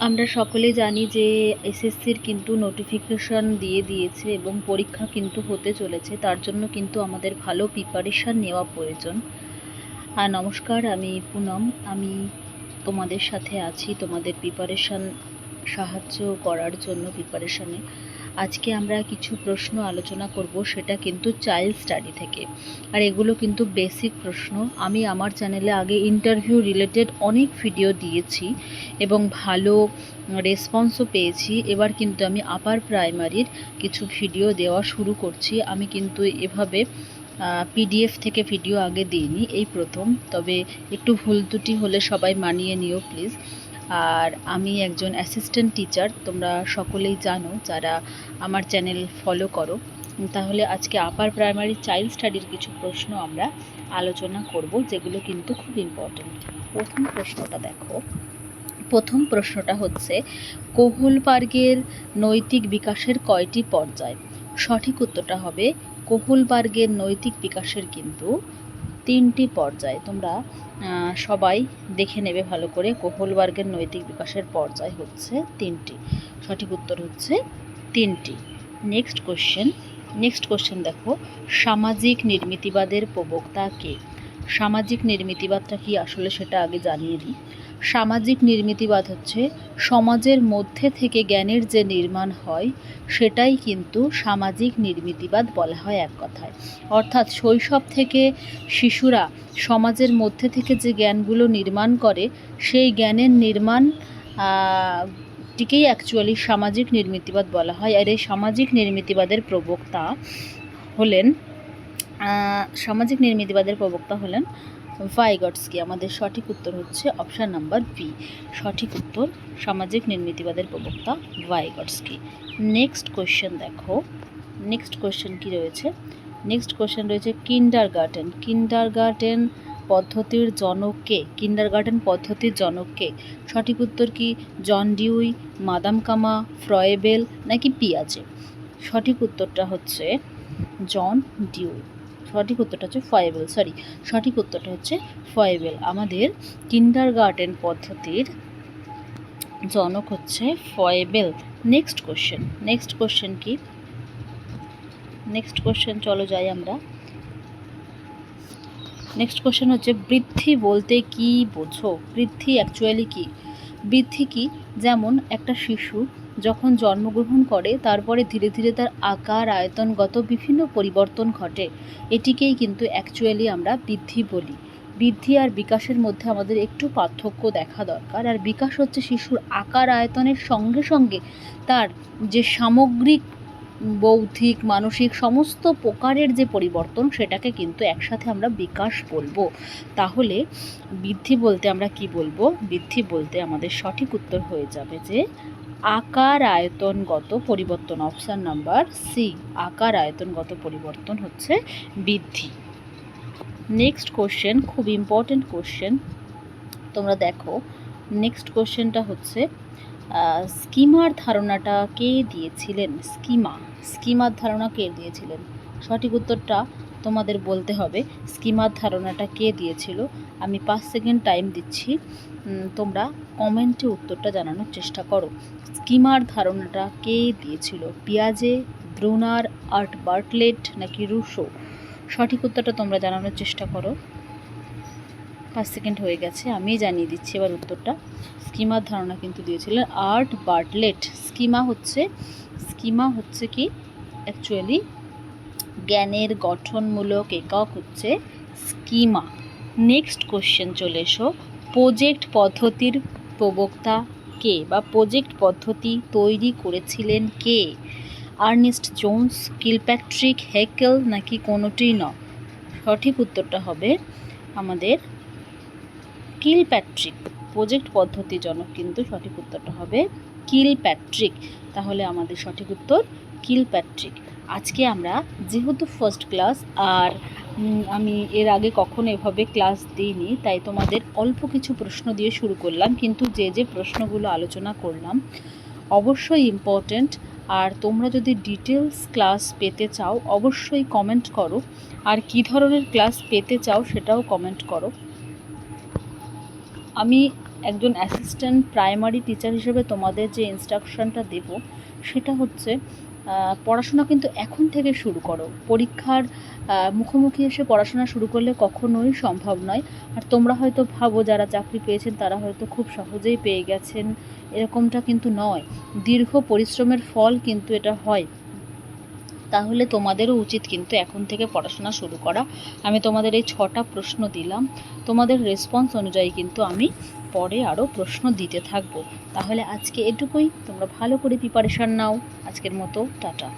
আমরা সকলেই জানি যে এসএসসির কিন্তু নোটিফিকেশন দিয়ে দিয়েছে এবং পরীক্ষা কিন্তু হতে চলেছে। তার জন্য কিন্তু আমাদের ভালো প্রিপারেশান নেওয়া প্রয়োজন। আর নমস্কার, আমি পুনম। আমি তোমাদের সাথে আছি তোমাদের প্রিপারেশান সাহায্য করার জন্য প্রিপারেশানে। আজকে আমরা কিছু প্রশ্ন আলোচনা করব, সেটা কিন্তু চাইল্ড স্টাডি থেকে। আর এগুলো কিন্তু বেসিক প্রশ্ন। আমি আমার চ্যানেলে আগে ইন্টারভিউ রিলেটেড অনেক ভিডিও দিয়েছি এবং ভালো রেসপন্সও পেয়েছি। এবার কিন্তু আমি আপার প্রাইমারির কিছু ভিডিও দেওয়া শুরু করছি। আমি কিন্তু এভাবে পিডিএফ থেকে ভিডিও আগে দিইনি, এই প্রথম। তবে একটু ভুল ত্রুটি হলে সবাই মানিয়ে নিও প্লিজ। আর আমি একজন অ্যাসিস্ট্যান্ট টিচার, তোমরা সকলেই জানো যারা আমার চ্যানেল ফলো করো। তাহলে আজকে আপার প্রাইমারি চাইল্ড স্টাডির কিছু প্রশ্ন আমরা আলোচনা করব, যেগুলো কিন্তু খুব ইম্পর্টেন্ট। প্রথম প্রশ্নটা দেখো। প্রথম প্রশ্নটা হচ্ছে, কোহলবার্গের নৈতিক বিকাশের কয়টি পর্যায়? সঠিক উত্তরটা হবে কোহলবার্গের নৈতিক বিকাশের কিন্তু 3টি পর্যায়। তোমরা সবাই দেখে নেবে ভালো করে। কোহলবার্গের নৈতিক বিকাশের পর্যায় হচ্ছে 3টি। সঠিক উত্তর হচ্ছে 3টি। নেক্সট কোশ্চেন দেখো, সামাজিক নির্মিতিবাদের প্রবক্তা কে? সামাজিক নির্মিতিবাদটা কি আসলে সেটা আগে জানিয়ে দিই। সামাজিক নির্মিতিবাদ হচ্ছে সমাজের মধ্যে থেকে জ্ঞানের যে নির্মাণ হয় সেটাই কিন্তু সামাজিক নির্মিতিবাদ বলা হয় এক কথায়। অর্থাৎ শৈশব থেকে শিশুরা সমাজের মধ্যে থেকে যে জ্ঞানগুলো নির্মাণ করে সেই জ্ঞানের নির্মাণ টিকেই অ্যাকচুয়ালি সামাজিক নির্মিতিবাদ বলা হয়। আর এই সামাজিক নির্মিতিবাদের প্রবক্তা হলেন ভাইগটস্কি। আমাদের সঠিক উত্তর হচ্ছে অপশান নাম্বার বি। সঠিক উত্তর সামাজিক নির্মিতিবাদের প্রবক্তা ভাইগটস্কি। নেক্সট কোয়েশ্চেন দেখো। নেক্সট কোয়েশ্চেন কি রয়েছে? নেক্সট কোয়েশ্চেন রয়েছে কিন্ডারগার্টেন। কিন্ডারগার্টেন পদ্ধতির জনক কে? কিন্ডারগার্টেন পদ্ধতির জনক কে? সঠিক উত্তর কি জন ডিউই, মাদাম কামা, ফ্রয়েবেল নাকি পিয়াজে? সঠিক উত্তরটা হচ্ছে জন ডিউই। সঠিক উত্তরটা হচ্ছে ফয়েবেল। সঠিক উত্তরটা হচ্ছে ফয়েবেল। আমাদের কিন্ডারগার্টেন পদ্ধতির জনক হচ্ছে ফয়েবেল। নেক্সট কোশ্চেন কি? নেক্সট কোশ্চেন চলো যাই আমরা। নেক্সট কোশ্চেন হচ্ছে, বৃদ্ধি বলতে কি বোঝো? বৃদ্ধি অ্যাকচুয়ালি কি? বৃদ্ধি কি? যেমন একটা শিশু যখন জন্মগ্রহণ করে তারপরে ধীরে ধীরে তার আকার আয়তনগত বিভিন্ন পরিবর্তন ঘটে, এটিকেই কিন্তু অ্যাকচুয়ালি আমরা বৃদ্ধি বলি। বৃদ্ধি আর বিকাশের মধ্যে আমাদের একটু পার্থক্য দেখা দরকার। আর বিকাশ হচ্ছে শিশুর আকার আয়তনের সঙ্গে সঙ্গে তার যে সামগ্রিক বৌদ্ধিক মানসিক সমস্ত প্রকারের যে পরিবর্তন, সেটাকে কিন্তু একসাথে আমরা বিকাশ বলবো। তাহলে বৃদ্ধি বলতে আমরা কি বলবো? বৃদ্ধি বলতে আমাদের সঠিক উত্তর হয়ে যাবে যে আকার আয়তনগত পরিবর্তন। অপশান নাম্বার সি, আকার আয়তনগত পরিবর্তন হচ্ছে বৃদ্ধি। নেক্সট কোশ্চেন, খুব ইম্পর্টেন্ট কোশ্চেন, তোমরা দেখো। নেক্সট কোশ্চেনটা হচ্ছে, স্কিমার ধারণাটা কে দিয়েছিলেন? স্কিমার ধারণা কে দিয়েছিলেন? সঠিক উত্তরটা তোমাদের বলতে হবে। স্কিমার ধারণাটা কে দিয়েছিল? আমি 5 সেকেন্ড টাইম দিচ্ছি, তোমরা কমেন্টে উত্তরটা জানানোর চেষ্টা করো। স্কিমার ধারণাটা কে দিয়েছিল? পিয়াজে, ব্রুনার, আর্ট বার্টলেট নাকি রুশো? সঠিক উত্তরটা তোমরা জানানোর চেষ্টা করো। 5 সেকেন্ড হয়ে গেছে, আমি জানিয়ে দিচ্ছি এবার উত্তরটা। স্কিমার ধারণা কিন্তু দিয়েছিলেন আর্ট বার্টলেট। স্কিমা হচ্ছে কি অ্যাকচুয়ালি জ্ঞানের গঠনমূলক একক হচ্ছে স্কিমা। নেক্সট কোশ্চেন চলে এসো, প্রজেক্ট পদ্ধতির প্রবক্তা কে বা প্রজেক্ট পদ্ধতি তৈরি করেছিলেন কে? আর্নেস্ট জোন্স, কিলপ্যাট্রিক, হেকেল নাকি কোনোটিই নয়? সঠিক উত্তরটা হবে আমাদের কিলপ্যাট্রিক। প্রজেক্ট পদ্ধতি জনক কিন্তু সঠিক উত্তরটা হবে কিলপ্যাট্রিক। তাহলে আমাদের সঠিক উত্তর কিলপ্যাট্রিক। আজকে আমরা যেহেতু ফার্স্ট ক্লাস আর আমি এর আগে কখনো এভাবে ক্লাস দিইনি, তাই তোমাদের অল্প কিছু প্রশ্ন দিয়ে শুরু করলাম। কিন্তু যে প্রশ্নগুলো আলোচনা করলাম অবশ্যই ইম্পর্ট্যান্ট। আর তোমরা যদি ডিটেলস ক্লাস পেতে চাও অবশ্যই কমেন্ট করো। আর কী ধরনের ক্লাস পেতে চাও সেটাও কমেন্ট করো। আমি একজন অ্যাসিস্ট্যান্ট প্রাইমারি টিচার হিসেবে তোমাদের যে ইনস্ট্রাকশনটা দেব সেটা হচ্ছে পড়াশোনা কিন্তু এখন থেকে শুরু করো। পরীক্ষার মুখোমুখি এসে পড়াশোনা শুরু করলে কখনোই সম্ভব নয়। আর তোমরা হয়তো ভাবো যারা চাকরি পেয়েছেন তারা হয়তো খুব সহজেই পেয়ে গেছেন, এরকমটা কিন্তু নয়। দীর্ঘ পরিশ্রমের ফল কিন্তু এটা হয়। তাহলে তোমাদেরও উচিত কিন্তু এখন থেকে পড়াশোনা শুরু করা। আমি তোমাদের এই 6টা প্রশ্ন দিলাম, তোমাদের রেসপন্স অনুযায়ী কিন্তু আমি পরে আরও প্রশ্ন দিতে থাকবো। তাহলে আজকে এটুকুই, তোমরা ভালো করে প্রিপারেশান নাও। আজকের মতো টাটা।